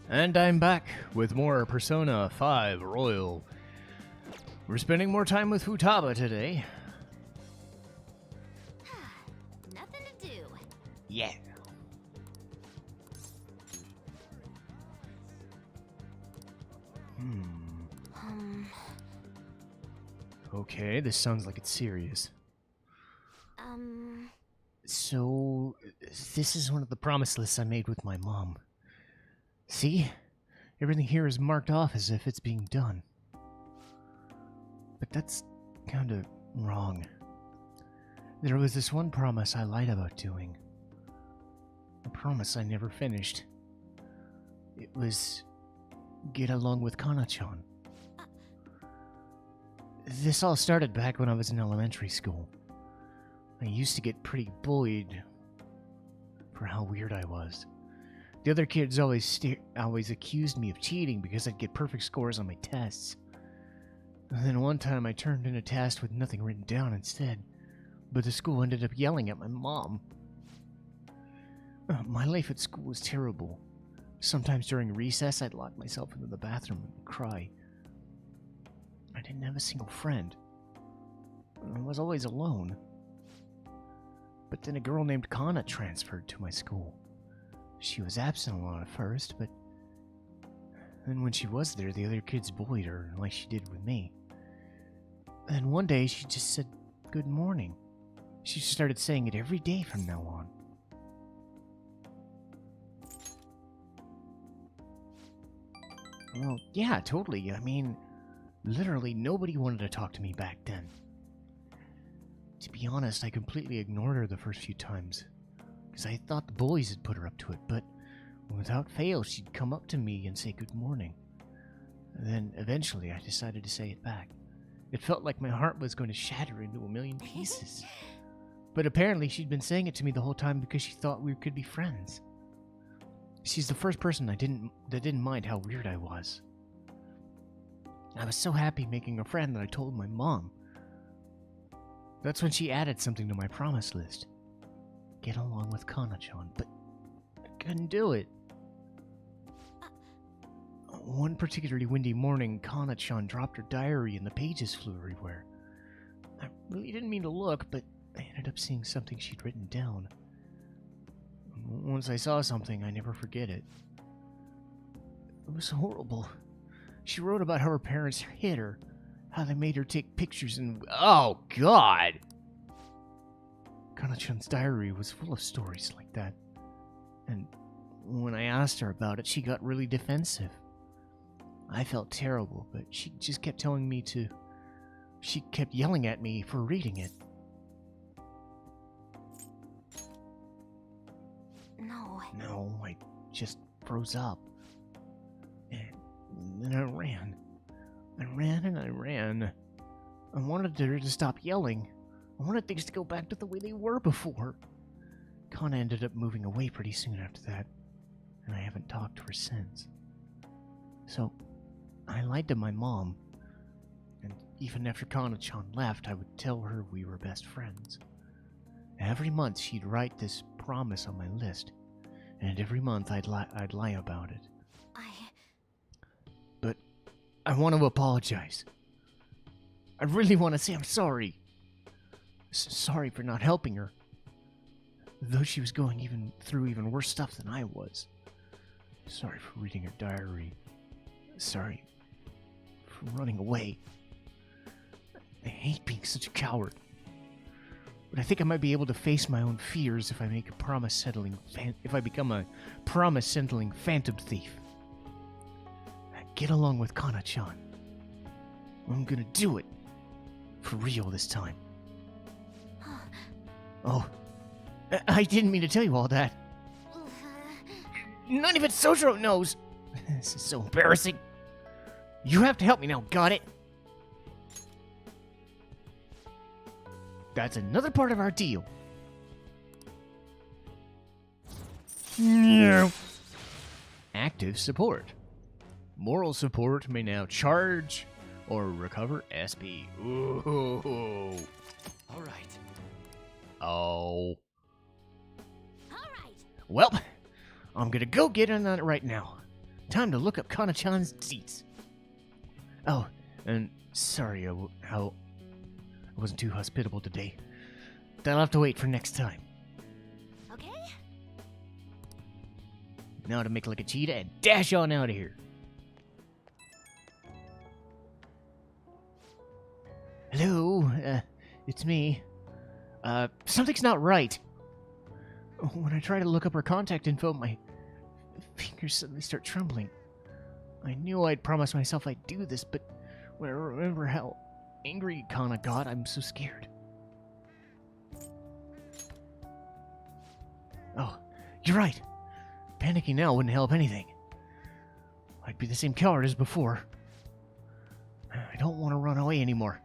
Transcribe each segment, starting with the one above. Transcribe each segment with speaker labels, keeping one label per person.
Speaker 1: And I'm back with more Persona 5 Royal. We're spending more time with Futaba today.
Speaker 2: Nothing to do.
Speaker 1: Yeah. Okay, this sounds like it's serious. So, this is one of the promise lists I made with my mom. See? Everything here is marked off as if it's being done. But that's kinda wrong. There was this one promise I lied about doing. A promise I never finished. It was get along with Kana-chan. This all started back when I was in elementary school. I used to get pretty bullied for how weird I was. The other kids always accused me of cheating because I'd get perfect scores on my tests. And then one time I turned in a test with nothing written down instead, but the school ended up yelling at my mom. My life at school was terrible. Sometimes during recess, I'd lock myself into the bathroom and cry. I didn't have a single friend. I was always alone. But then a girl named Kana transferred to my school. She was absent a lot at first, but then when she was there, the other kids bullied her like she did with me. Then one day, she just said, "Good morning." She started saying it every day from now on. Well, yeah, totally. I mean, literally nobody wanted to talk to me back then. To be honest, I completely ignored her the first few times, because I thought the bullies had put her up to it, but without fail, she'd come up to me and say good morning. Then, eventually, I decided to say it back. It felt like my heart was going to shatter into a million pieces. But apparently, she'd been saying it to me the whole time because she thought we could be friends. She's the first person that didn't mind how weird I was. I was so happy making a friend that I told my mom. That's when she added something to my promise list. Get along with Kana-chan, but I couldn't do it. One particularly windy morning, Kana-chan dropped her diary and the pages flew everywhere. I really didn't mean to look, but I ended up seeing something she'd written down. Once I saw something, I never forget it. It was horrible. She wrote about how her parents hit her, how they made her take pictures and... Oh, God! Kana-chan's diary was full of stories like that. And when I asked her about it, she got really defensive. I felt terrible, but she just kept telling me to... She kept yelling at me for reading it. No, I just froze up. And then I ran. I ran. I wanted her to stop yelling. I wanted things to go back to the way they were before. Kana ended up moving away pretty soon after that, and I haven't talked to her since. So, I lied to my mom, and even after Kana-chan left, I would tell her we were best friends. Every month, she'd write this promise on my list, and every month I'd lie about it. But I want to apologize. I really want to say I'm sorry. Sorry for not helping her. Though she was going through even worse stuff than I was. Sorry for reading her diary. Sorry for running away. I hate being such a coward. But I think I might be able to face my own fears if I make a if I become a promise-settling phantom thief. Get along with Kana-chan. I'm gonna do it. For real this time. Oh, I didn't mean to tell you all that. None of it Sojiro knows. This is so embarrassing. You have to help me now, got it? That's another part of our deal. No. Active support. Moral support may now charge or recover SP. Ooh.
Speaker 2: All right.
Speaker 1: Oh. Well, I'm gonna go get on that right now. Time to look up Kana-chan's deets. Oh, and sorry how I wasn't too hospitable today. That'll have to wait for next time.
Speaker 2: Okay?
Speaker 1: Now to make like a cheetah and dash on out of here. Hello, it's me. Something's not right. When I try to look up her contact info, my fingers suddenly start trembling. I knew I'd promised myself I'd do this, but when I remember how angry Kana got, I'm so scared. Oh, you're right. Panicking now wouldn't help anything. I'd be the same coward as before. I don't want to run away anymore.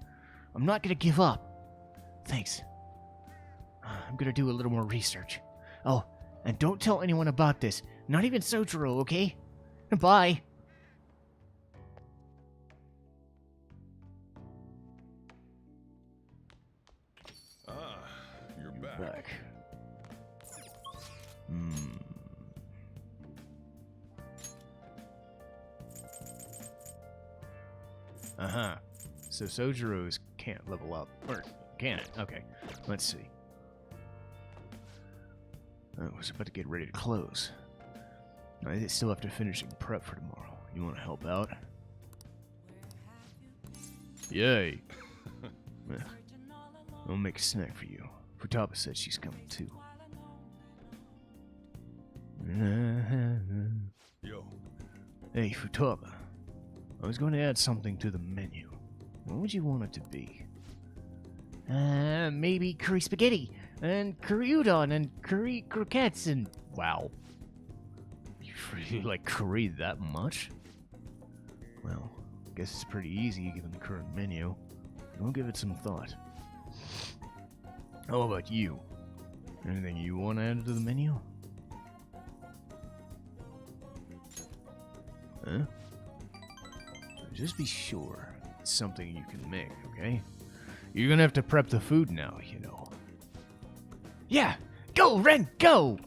Speaker 1: I'm not gonna give up. Thanks. I'm gonna do a little more research. Oh, and don't tell anyone about this. Not even Sojiro, okay? Bye.
Speaker 3: You're back.
Speaker 1: Uh-huh. So Sojiro's can't level up. Or can it? Okay. Let's see. I was about to get ready to close. I still have to finish prep for tomorrow. You want to help out? Yay. I'll make a snack for you. Futaba said she's coming too.
Speaker 3: Yo.
Speaker 1: Hey, Futaba. I was going to add something to the menu. What would you want it to be? Maybe curry spaghetti, and curry udon, and curry croquettes, and... Wow. You really like curry that much? Well, I guess it's pretty easy given the current menu. I'll give it some thought. How about you? Anything you want added to the menu? Huh? Just be sure it's something you can make, okay? You're gonna have to prep the food now, you know. Yeah! Go, Ren, go!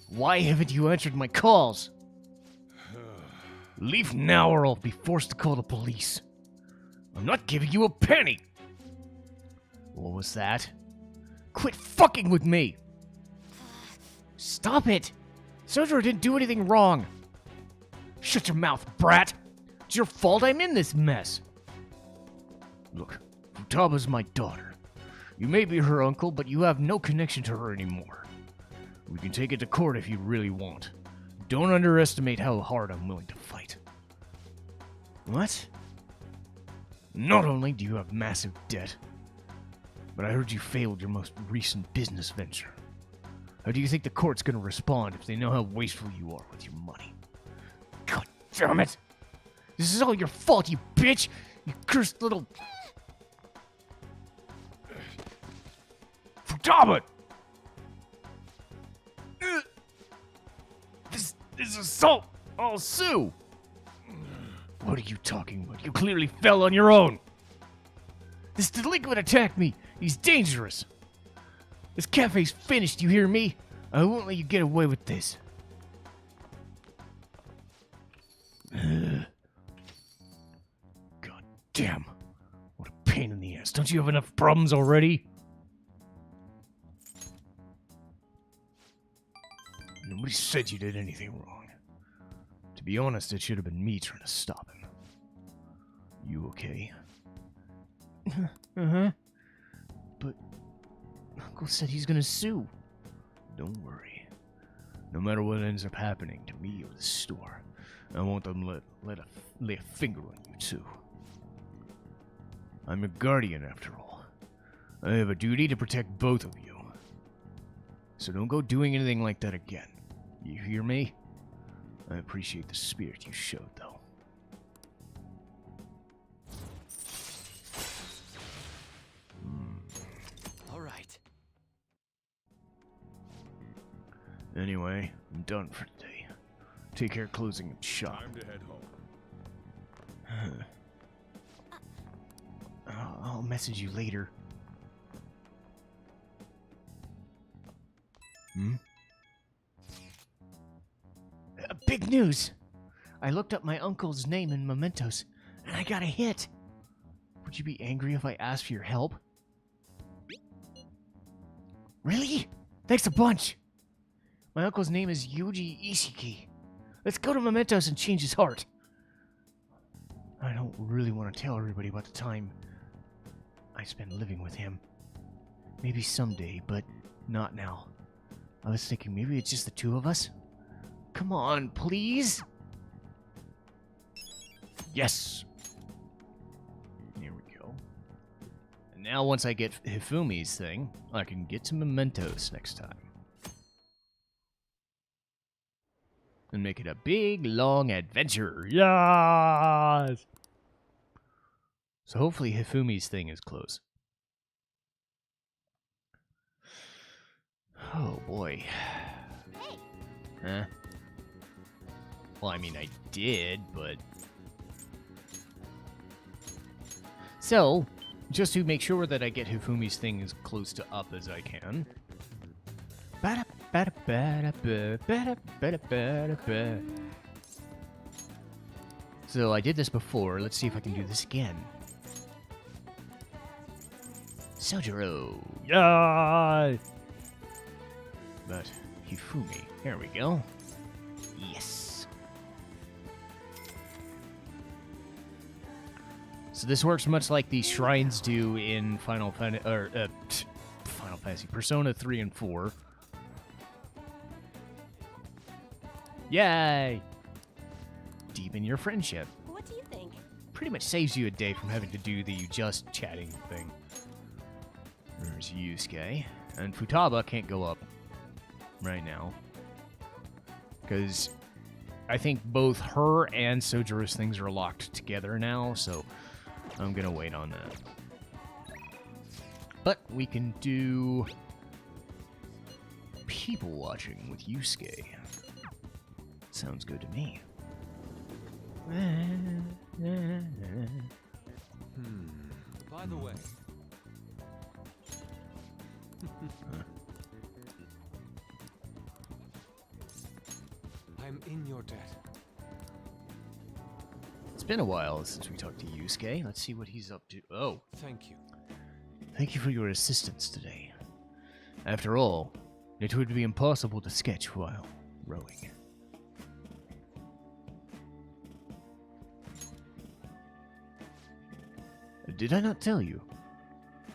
Speaker 1: Why haven't you answered my calls? Leave now or I'll be forced to call the police. I'm not giving you a penny! What was that? Quit fucking with me! Stop it! Sojiro didn't do anything wrong! Shut your mouth, brat! It's your fault I'm in this mess! Look, Futaba's my daughter. You may be her uncle, but you have no connection to her anymore. We can take it to court if you really want. Don't underestimate how hard I'm willing to fight. What? Not only do you have massive debt, but I heard you failed your most recent business venture. How do you think the court's gonna respond if they know how wasteful you are with your money? God damn it! This is all your fault, you bitch! You cursed little... Futaba! This is assault! I'll sue! What are you talking about? You clearly fell on your own! This delinquent attacked me! He's dangerous! This cafe's finished, you hear me? I won't let you get away with this. God damn. What a pain in the ass. Don't you have enough problems already? Nobody said you did anything wrong. To be honest, it should have been me trying to stop him. You okay? Uh-huh. But Uncle said he's gonna sue. Don't worry. No matter what ends up happening to me or the store, I won't let them lay a finger on you too. I'm a guardian after all. I have a duty to protect both of you. So don't go doing anything like that again. You hear me? I appreciate the spirit you showed, though.
Speaker 2: All right.
Speaker 1: Anyway, I'm done for today. Take care closing the shop.
Speaker 3: Time to head home.
Speaker 1: I'll message you later. big news! I looked up my uncle's name in mementos, and I got a hit. Would you be angry if I asked for your help? Really? Thanks a bunch! My uncle's name is Yuji Ishiki. Let's go to mementos and change his heart. I don't really want to tell everybody about the time I spent living with him. Maybe someday, but not now. I was thinking maybe it's just the two of us. Come on, please? Yes! Here we go. And now once I get Hifumi's thing, I can get to mementos next time. And make it a big, long adventure. Yes! So hopefully Hifumi's thing is close. Oh boy.
Speaker 2: Hey.
Speaker 1: Huh? Well, I mean, I did, but... So, just to make sure that I get Hifumi's thing as close to up as I can... So I did this before. Let's see if I can do this again. Sojiro. Yeah. But Hifumi. Here we go. Yes. So this works much like the shrines do in Final Fantasy Persona 3 and 4. Yay! Deepen your friendship.
Speaker 2: What do you think?
Speaker 1: Pretty much saves you a day from having to do the just chatting thing. There's Yusuke. And Futaba can't go up right now. Because I think both her and Sojiro's things are locked together now, so I'm going to wait on that. But we can do people watching with Yusuke. Sounds good to me.
Speaker 3: By the way. I'm in your debt.
Speaker 1: It's been a while since we talked to Yusuke. Let's see what he's up to. Oh.
Speaker 3: Thank you.
Speaker 1: Thank you for your assistance today. After all, it would be impossible to sketch while rowing. Did I not tell you?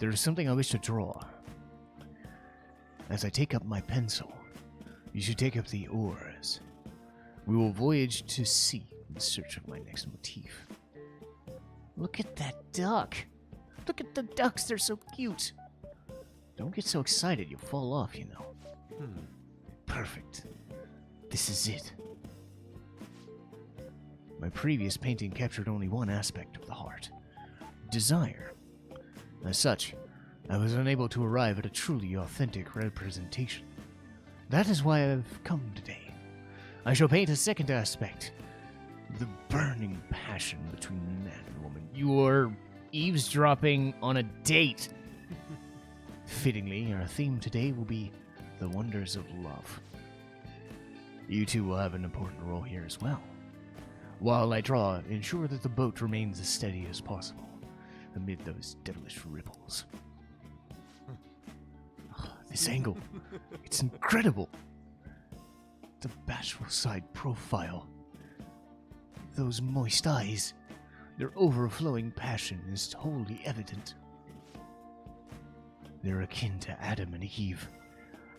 Speaker 1: There is something I wish to draw. As I take up my pencil, you should take up the oars. We will voyage to sea in search of my next motif. Look at that duck! Look at the ducks, they're so cute! Don't get so excited, you'll fall off, you know. Perfect. This is it. My previous painting captured only one aspect of the heart. Desire. As such, I was unable to arrive at a truly authentic representation. That is why I've come today. I shall paint a second aspect. The burning passion between man and woman. You're eavesdropping on a date. Fittingly, our theme today will be the wonders of love. You two will have an important role here as well. While I draw, ensure that the boat remains as steady as possible amid those devilish ripples. Oh, this angle, it's incredible. The bashful side profile. Those moist eyes. Their overflowing passion is wholly evident. They're akin to Adam and Eve,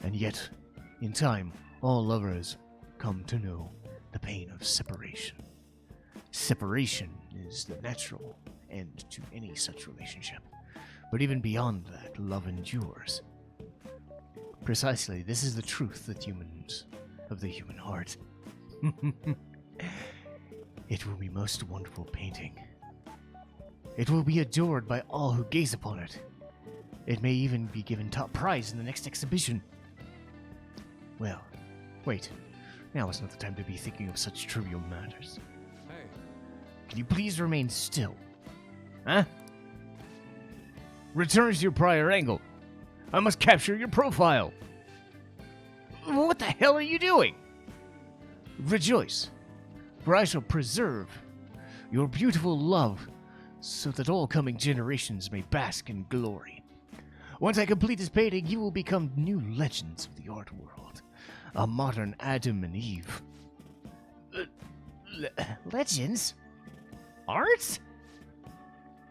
Speaker 1: and yet, in time, all lovers come to know the pain of separation. Separation is the natural end to any such relationship, but even beyond that, love endures. Precisely, this is the truth of the human heart. It will be most wonderful painting. It will be adored by all who gaze upon it. It may even be given top prize in the next exhibition. Well, wait. Now is not the time to be thinking of such trivial matters.
Speaker 3: Hey.
Speaker 1: Can you please remain still? Huh? Return to your prior angle. I must capture your profile. What the hell are you doing? Rejoice, for I shall preserve your beautiful love so that all coming generations may bask in glory. Once I complete this painting, you will become new legends of the art world. A modern Adam and Eve. Legends? Art?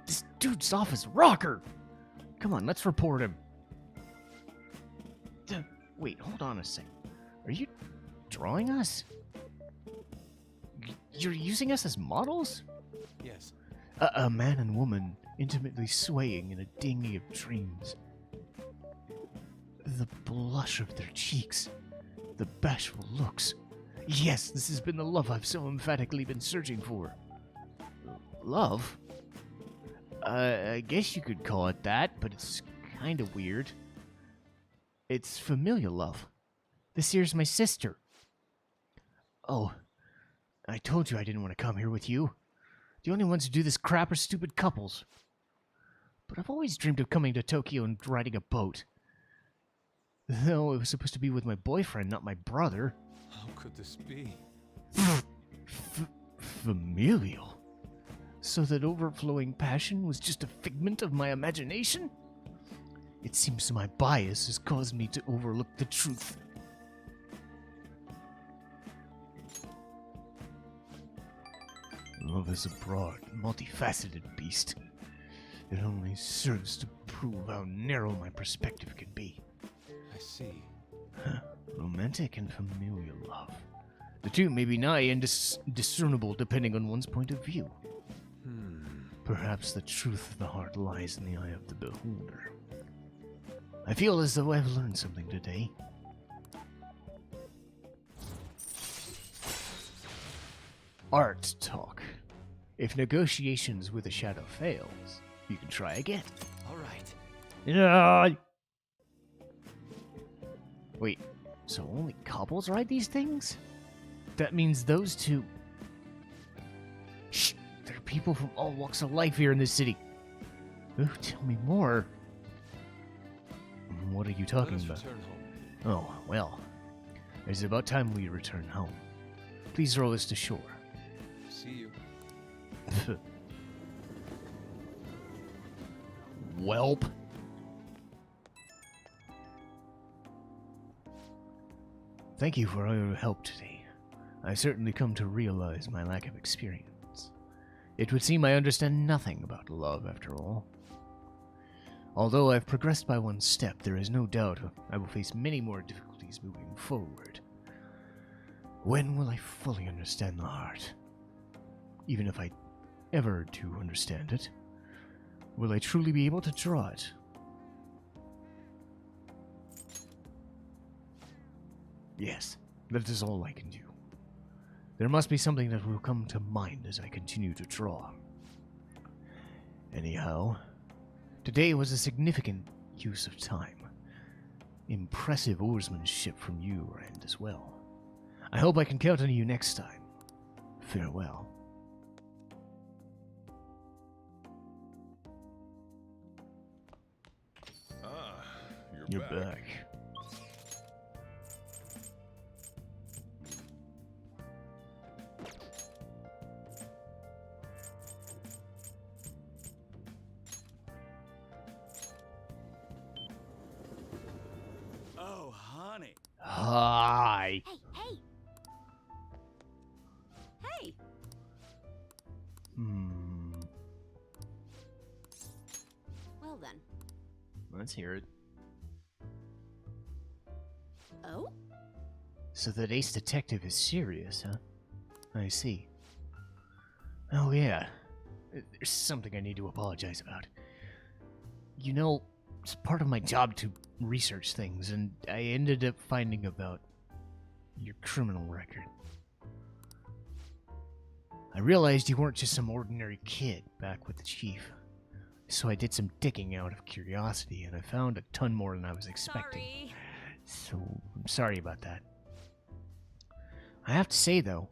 Speaker 1: This dude's off his rocker. Come on, let's report him. Wait, hold on a sec. Are you drawing us? You're using us as models?
Speaker 3: Yes.
Speaker 1: A man and woman intimately swaying in a dinghy of dreams. The blush of their cheeks. The bashful looks. Yes, this has been the love I've so emphatically been searching for. Love? I guess you could call it that, but it's kind of weird. It's familial love. This here's my sister. Oh, I told you I didn't want to come here with you. The only ones who do this crap are stupid couples. But I've always dreamed of coming to Tokyo and riding a boat. Though it was supposed to be with my boyfriend, not my brother.
Speaker 3: How could this be?
Speaker 1: Familial? So that overflowing passion was just a figment of my imagination? It seems my bias has caused me to overlook the truth. Love is a broad, multifaceted beast. It only serves to prove how narrow my perspective can be.
Speaker 3: I see.
Speaker 1: Romantic and familial love. The two may be nigh and discernible depending on one's point of view. Perhaps the truth of the heart lies in the eye of the beholder. I feel as though I've learned something today. Art talk. If negotiations with a shadow fails, you can try again.
Speaker 3: All right.
Speaker 1: Wait, so only couples ride these things? That means those two... Shh! There are people from all walks of life here in this city. Oh, tell me more. What are you talking
Speaker 3: Let us
Speaker 1: about?
Speaker 3: return home.
Speaker 1: Oh, well. It's about time we return home. Please row us to shore.
Speaker 3: See you.
Speaker 1: Welp. Thank you for all your help today. I've certainly come to realize my lack of experience. It would seem I understand nothing about love, after all. Although I've progressed by one step, there is no doubt I will face many more difficulties moving forward. When will I fully understand the heart? Even if I ever do understand it, will I truly be able to draw it? Yes, that is all I can do. There must be something that will come to mind as I continue to draw. Anyhow, today was a significant use of time. Impressive oarsmanship from your end as well. I hope I can count on you next time. Farewell. You're back.
Speaker 4: Oh, honey.
Speaker 1: Hi.
Speaker 2: Hey, hey! Hey! Well then.
Speaker 1: Let's hear it.
Speaker 2: Oh?
Speaker 1: So that ace detective is serious, huh? I see. Oh yeah. There's something I need to apologize about. You know, it's part of my job to research things, and I ended up finding about your criminal record. I realized you weren't just some ordinary kid back with the chief. So I did some digging out of curiosity, and I found a ton more than I was expecting.
Speaker 2: Sorry.
Speaker 1: So, I'm sorry about that. I have to say, though,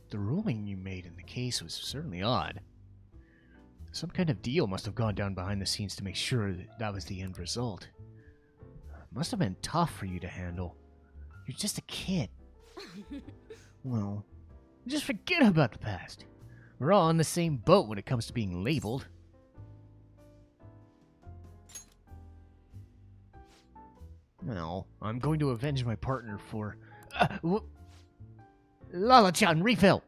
Speaker 1: the ruling you made in the case was certainly odd. Some kind of deal must have gone down behind the scenes to make sure that was the end result. It must have been tough for you to handle. You're just a kid. Well, just forget about the past. We're all on the same boat when it comes to being labeled. Well, I'm going to avenge my partner for... Lala-chan, refill!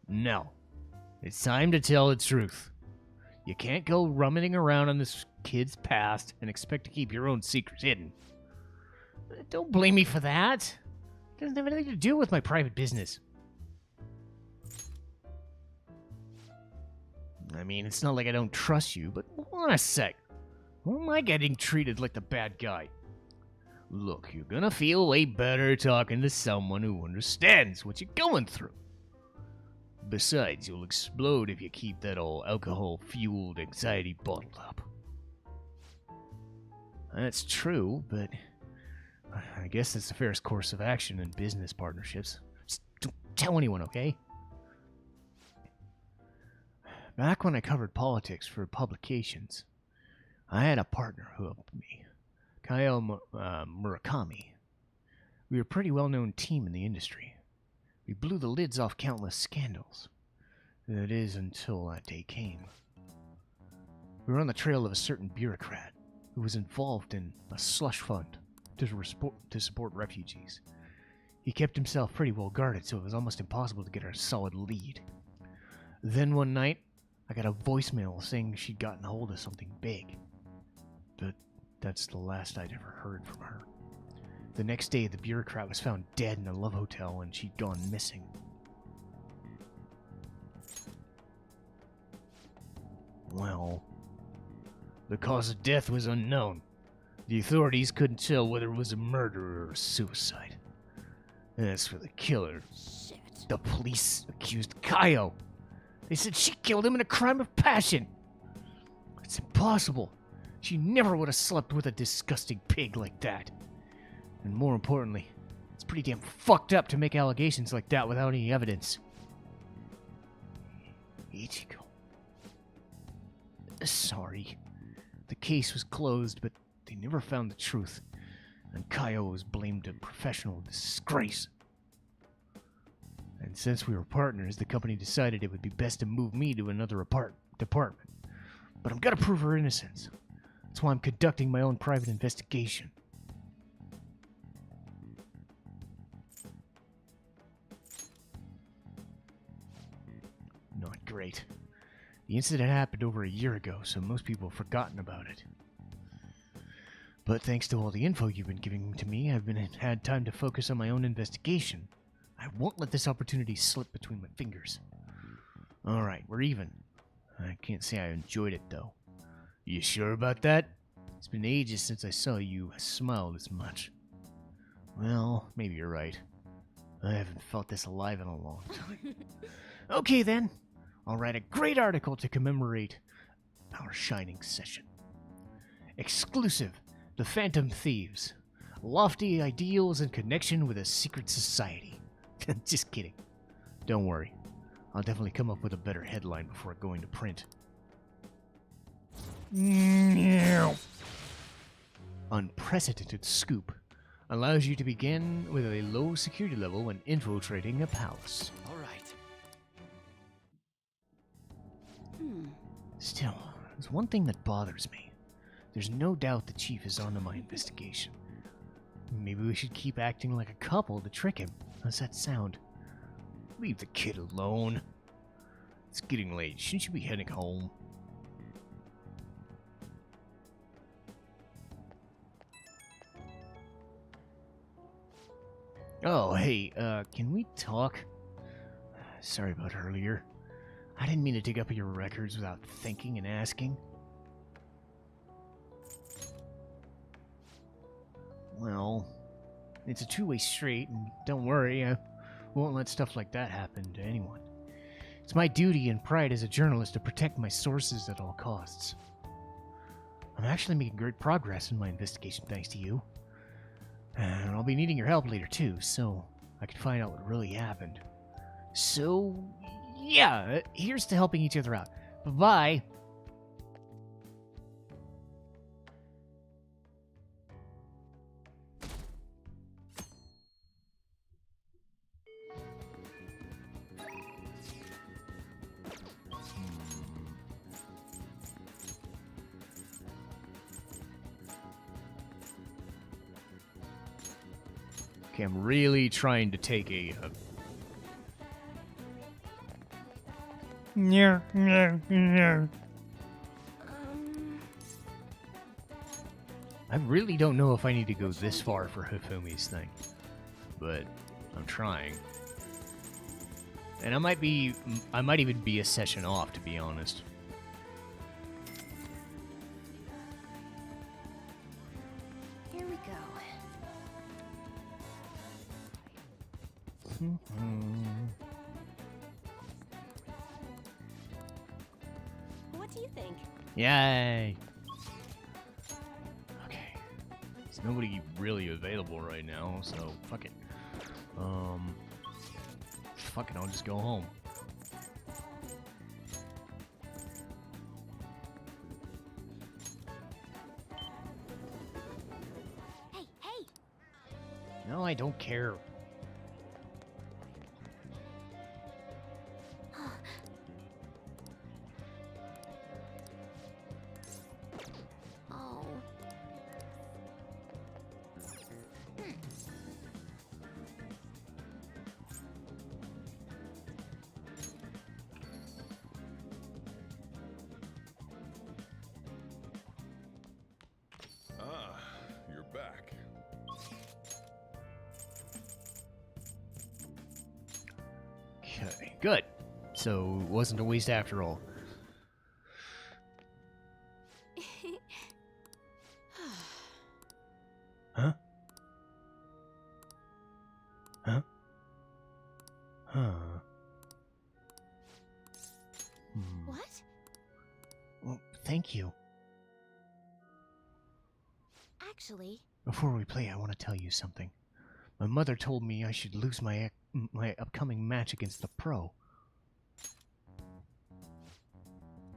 Speaker 1: No. It's time to tell the truth. You can't go rummaging around on this kid's past and expect to keep your own secrets hidden. Don't blame me for that. It doesn't have anything to do with my private business. I mean, it's not like I don't trust you, but hold on a sec. Why am I getting treated like the bad guy? Look, you're gonna feel way better talking to someone who understands what you're going through. Besides, you'll explode if you keep that old alcohol-fueled anxiety bottled up. That's true, but I guess that's the fairest course of action in business partnerships. Just don't tell anyone, okay? Back when I covered politics for publications, I had a partner who helped me, Murakami. We were a pretty well-known team in the industry. We blew the lids off countless scandals. That is, until that day came. We were on the trail of a certain bureaucrat who was involved in a slush fund to support refugees. He kept himself pretty well guarded, so it was almost impossible to get a solid lead. Then one night, I got a voicemail saying she'd gotten hold of something big. But that's the last I'd ever heard from her. The next day, the bureaucrat was found dead in a love hotel and she'd gone missing. Well, the cause of death was unknown. The authorities couldn't tell whether it was a murder or a suicide. As for the killer,
Speaker 2: Shit.
Speaker 1: the police accused Kaio. They said she killed him in a crime of passion. It's impossible. She never would have slept with a disgusting pig like that. And more importantly, it's pretty damn fucked up to make allegations like that without any evidence. Ichigo. Sorry. The case was closed, but they never found the truth. And Kaio was blamed a professional disgrace. And since we were partners, the company decided it would be best to move me to another department. But I'm gonna prove her innocence. That's why I'm conducting my own private investigation. Not great. The incident happened over a year ago, so most people have forgotten about it. But thanks to all the info you've been giving to me, I've had time to focus on my own investigation. I won't let this opportunity slip between my fingers. Alright, we're even. I can't say I enjoyed it, though. You sure about that? It's been ages since I saw you smile this much. Well, maybe you're right. I haven't felt this alive in a long time. Okay, then. I'll write a great article to commemorate our shining session. Exclusive. The Phantom Thieves. Lofty ideals in connection with a secret society. Just kidding. Don't worry. I'll definitely come up with a better headline before going to print. Unprecedented scoop. Allows you to begin with a low security level when infiltrating a palace.
Speaker 3: All right.
Speaker 1: Still, there's one thing that bothers me. There's no doubt the chief is onto my investigation. Maybe we should keep acting like a couple to trick him. How's that sound? Leave the kid alone. It's getting late. Shouldn't you be heading home? Oh, hey, can we talk? Sorry about earlier. I didn't mean to dig up your records without thinking and asking. Well, it's a two-way street, and don't worry, I won't let stuff like that happen to anyone. It's my duty and pride as a journalist to protect my sources at all costs. I'm actually making great progress in my investigation thanks to you. And I'll be needing your help later too, so I can find out what really happened. So, yeah, here's to helping each other out. Bye-bye. Okay, I'm really trying to take a... I really don't know if I need to go this far for Hifumi's thing, but I'm trying. And I might even be a session off, to be honest.
Speaker 2: Here we go. What do you think?
Speaker 1: Yay! Okay. There's nobody really available right now, so fuck it. Fuck it, I'll just go home.
Speaker 2: Hey, hey!
Speaker 1: No, I don't care.
Speaker 2: Oh.
Speaker 5: Ah, you're back.
Speaker 1: Okay, good. So it wasn't a waste after all. Huh? Huh? Huh.
Speaker 2: What?
Speaker 1: Well, thank you.
Speaker 2: Actually,
Speaker 1: Before we play, I want to tell you something. My mother told me I should lose my upcoming match against the pro.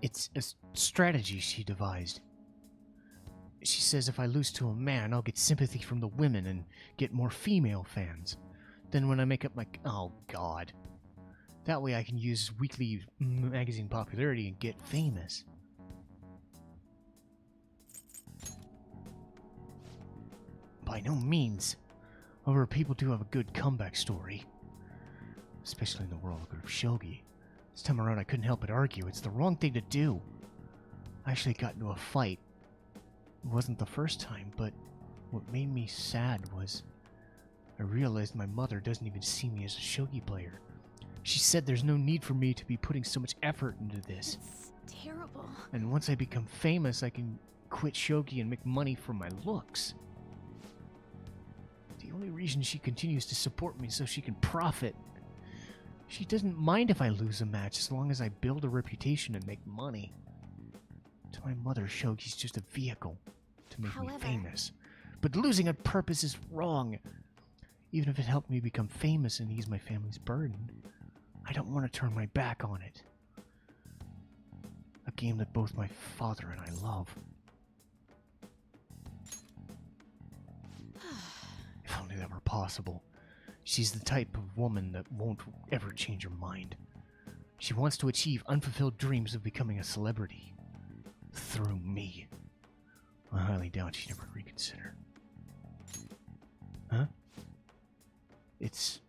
Speaker 1: It's a strategy she devised. She says if I lose to a man, I'll get sympathy from the women and get more female fans. Then when I make up my... Oh, God. That way I can use weekly magazine popularity and get famous. By no means. However, people do have a good comeback story. Especially in the world of shogi. This time around I couldn't help but argue. It's the wrong thing to do. I actually got into a fight. It wasn't the first time, but what made me sad was I realized my mother doesn't even see me as a shogi player. She said there's no need for me to be putting so much effort into this.
Speaker 2: it's terrible.
Speaker 1: And once I become famous, I can quit shogi and make money from my looks. The only reason she continues to support me is so she can profit. She doesn't mind if I lose a match as long as I build a reputation and make money. To my mother, shogi's just a vehicle to make me
Speaker 2: However-
Speaker 1: famous. But losing on purpose is wrong. Even if it helped me become famous and ease my family's burden, I don't want to turn my back on it. A game that both my father and I love. If only that were possible. She's the type of woman that won't ever change her mind. She wants to achieve unfulfilled dreams of becoming a celebrity. Through me. I highly doubt she'd ever reconsider. Huh? It's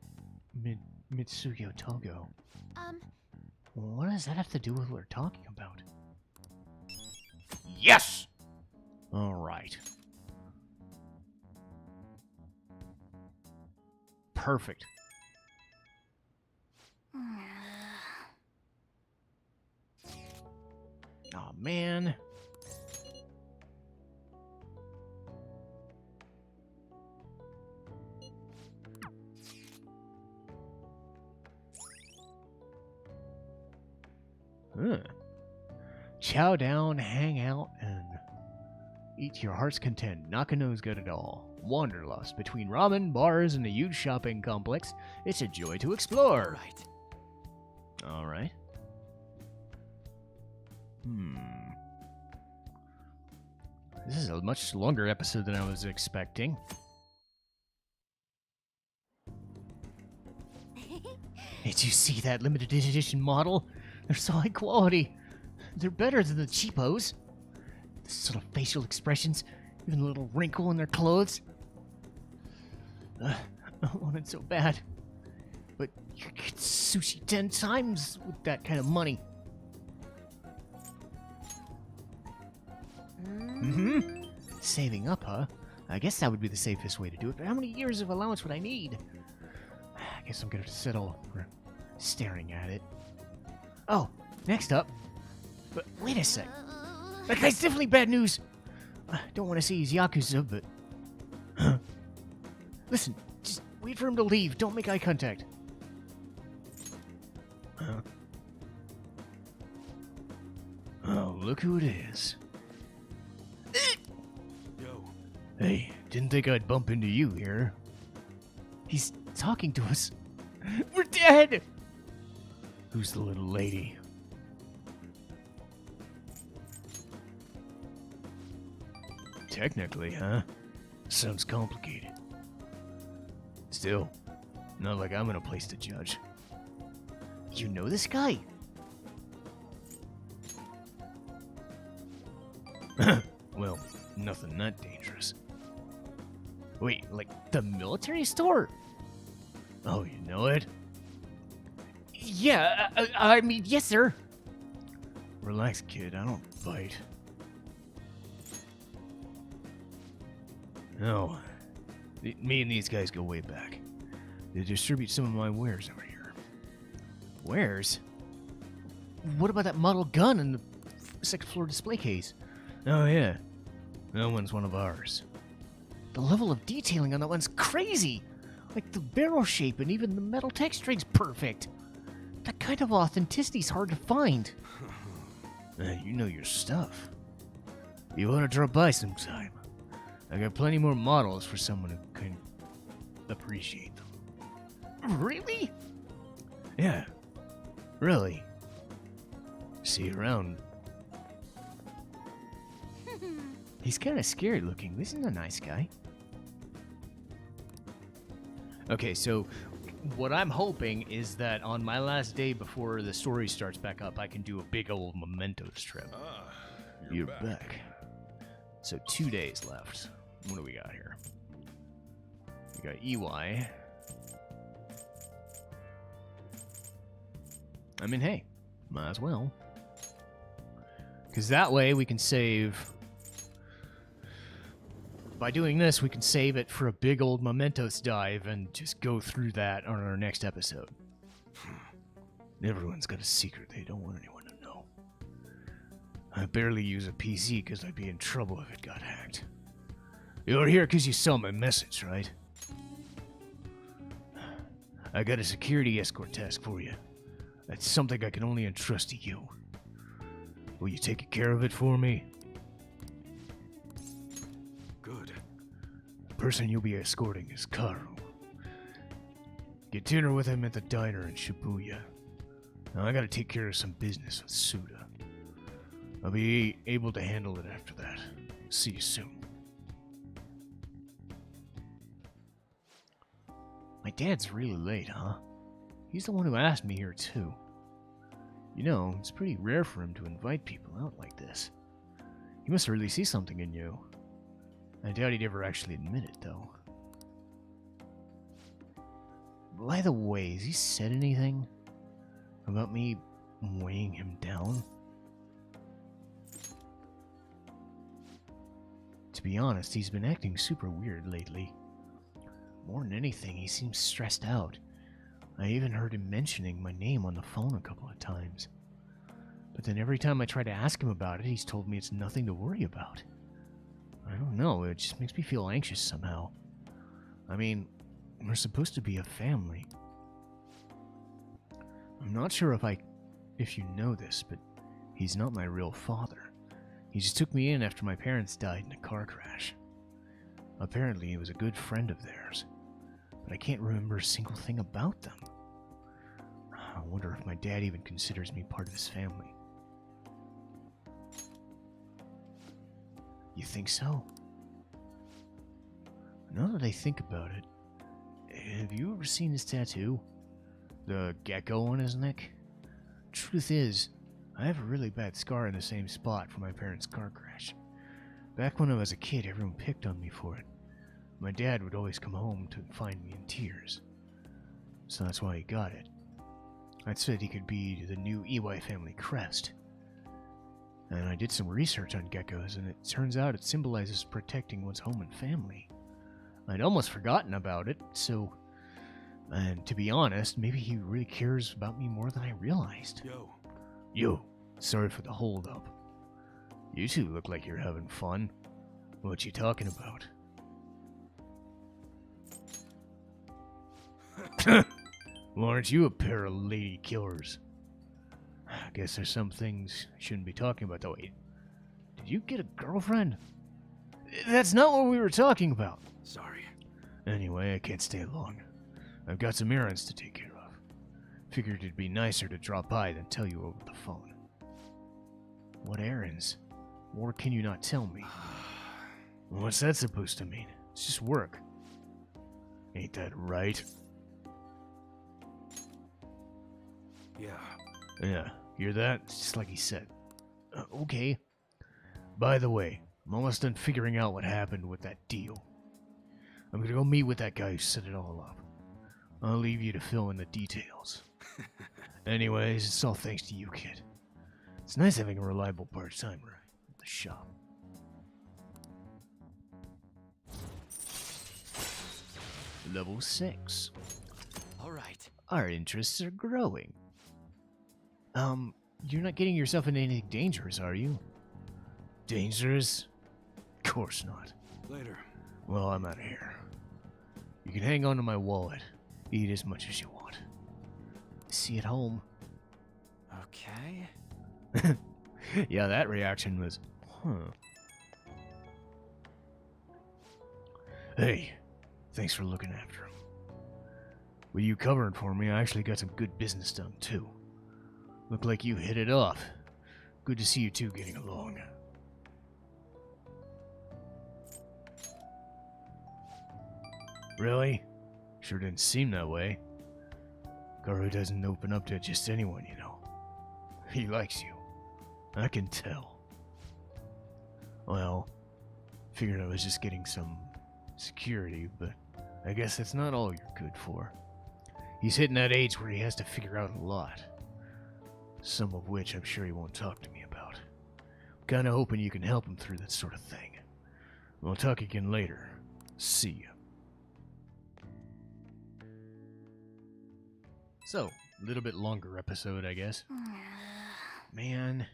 Speaker 1: Mitsuyo Togo. What does that have to do with what we're talking about? Yes! Alright. Perfect. Oh man. Chow down, hang out, and eat to your heart's content. Nakano's good at all. Wanderlust between ramen, bars, and a huge shopping complex. It's a joy to explore. Alright. This is a much longer episode than I was expecting. Did you see that limited edition model? They're so high quality. They're better than the cheapos. The sort of facial expressions, even a little wrinkle in their clothes. I want it so bad. But you get sushi 10 times with that kind of money. Mm-hmm. Saving up, huh? I guess that would be the safest way to do it, but how many years of allowance would I need? I guess I'm gonna settle for staring at it. Oh, next up. But wait a sec. That guy's definitely bad news. I don't want to say he's Yakuza, but... Listen, just wait for him to leave. Don't make eye contact. Oh, look who it is.
Speaker 4: Yo.
Speaker 1: Hey, didn't think I'd bump into you here. He's talking to us. We're dead! Who's the little lady? Technically, huh? Sounds complicated. Still, not like I'm in a place to judge. You know this guy? Well, nothing that dangerous. Wait, like the military store? Oh, you know it? Yeah, I mean, yes, sir. Relax, kid. I don't bite. No. Me and these guys go way back. They distribute some of my wares over here. Wares? What about that model gun in the second floor display case? Oh, yeah. That one's one of ours. The level of detailing on that one's crazy! Like the barrel shape and even the metal texturing's perfect. That kind of authenticity's hard to find. You know your stuff. You want to drop by sometime? I got plenty more models for someone who can appreciate them. Really? Yeah. Really. See you around. He's kind of scared looking. This isn't a nice guy. Okay, so what I'm hoping is that on my last day before the story starts back up, I can do a big old mementos trip. You're back. So 2 days left. What do we got here? We got EY. I mean, hey, might as well. Because that way we can save... By doing this, we can save it for a big old mementos dive and just go through that on our next episode. Everyone's got a secret they don't want anyone to know. I barely use a PC because I'd be in trouble if it got hacked. You're here because you saw my message, right? I got a security escort task for you. That's something I can only entrust to you. Will you take care of it for me?
Speaker 3: Good.
Speaker 1: The person you'll be escorting is Karu. Get dinner with him at the diner in Shibuya. Now I gotta take care of some business with Suda. I'll be able to handle it after that. See you soon. My dad's really late, huh? He's the one who asked me here, too. You know, it's pretty rare for him to invite people out like this. He must really see something in you. I doubt he'd ever actually admit it, though. By the way, has he said anything about me weighing him down? To be honest, he's been acting super weird lately. More than anything, he seems stressed out. I even heard him mentioning my name on the phone a couple of times. But then every time I try to ask him about it, he's told me it's nothing to worry about. I don't know, it just makes me feel anxious somehow. I mean, we're supposed to be a family. I'm not sure if you know this, but he's not my real father. He just took me in after my parents died in a car crash. Apparently, he was a good friend of theirs, but I can't remember a single thing about them. I wonder if my dad even considers me part of his family. You think so? Now that I think about it, have you ever seen his tattoo? The gecko on his neck? Truth is, I have a really bad scar in the same spot from my parents' car crash. Back when I was a kid, everyone picked on me for it. My dad would always come home to find me in tears. So that's why he got it. I'd said he could be the new EY family crest. And I did some research on geckos, and it turns out it symbolizes protecting one's home and family. I'd almost forgotten about it, so... And to be honest, maybe he really cares about me more than I realized. Yo, sorry for the hold-up. You two look like you're having fun. What you talking about? Well, aren't you a pair of lady killers? I guess there's some things I shouldn't be talking about, though. Wait, did you get a girlfriend? That's not what we were talking about.
Speaker 4: Sorry.
Speaker 1: Anyway, I can't stay long. I've got some errands to take care of. Figured it'd be nicer to drop by than tell you over the phone. What errands? Or can you not tell me? What's that supposed to mean? It's just work. Ain't that right? Yeah, hear that? It's just like he said. Okay. By the way, I'm almost done figuring out what happened with that deal. I'm gonna go meet with that guy who set it all up. I'll leave you to fill in the details. Anyways, it's all thanks to you, kid. It's nice having a reliable part-timer at the shop. Level 6.
Speaker 3: Alright.
Speaker 1: Our interests are growing. You're not getting yourself into anything dangerous, are you? Dangerous? Of course not.
Speaker 3: Later.
Speaker 1: Well, I'm out of here. You can hang on to my wallet. Eat as much as you want. See you at home.
Speaker 3: Okay.
Speaker 1: Yeah, that reaction was, huh. Hey, thanks for looking after him. With you covering for me, I actually got some good business done, too. Look like you hit it off. Good to see you two getting along. Really? Sure didn't seem that way. Garu doesn't open up to just anyone, you know. He likes you. I can tell. Well, figured I was just getting some security, but I guess that's not all you're good for. He's hitting that age where he has to figure out a lot. Some of which I'm sure he won't talk to me about. I'm kinda hoping you can help him through that sort of thing. We'll talk again later. See ya. So, a little bit longer episode, I guess. Man.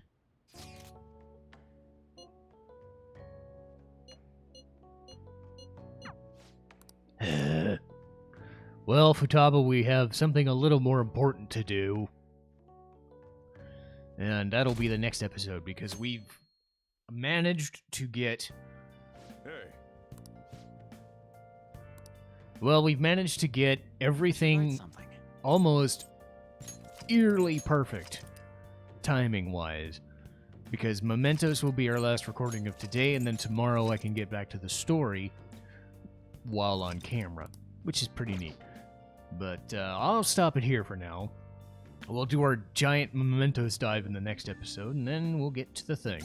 Speaker 1: Well, Futaba, we have something a little more important to do. And that'll be the next episode, because we've managed to get...
Speaker 5: Hey.
Speaker 1: Well, we've managed to get everything almost eerily perfect, timing-wise. Because Mementos will be our last recording of today, and then tomorrow I can get back to the story while on camera, which is pretty neat. But I'll stop it here for now. We'll do our giant Mementos dive in the next episode, and then we'll get to the thing.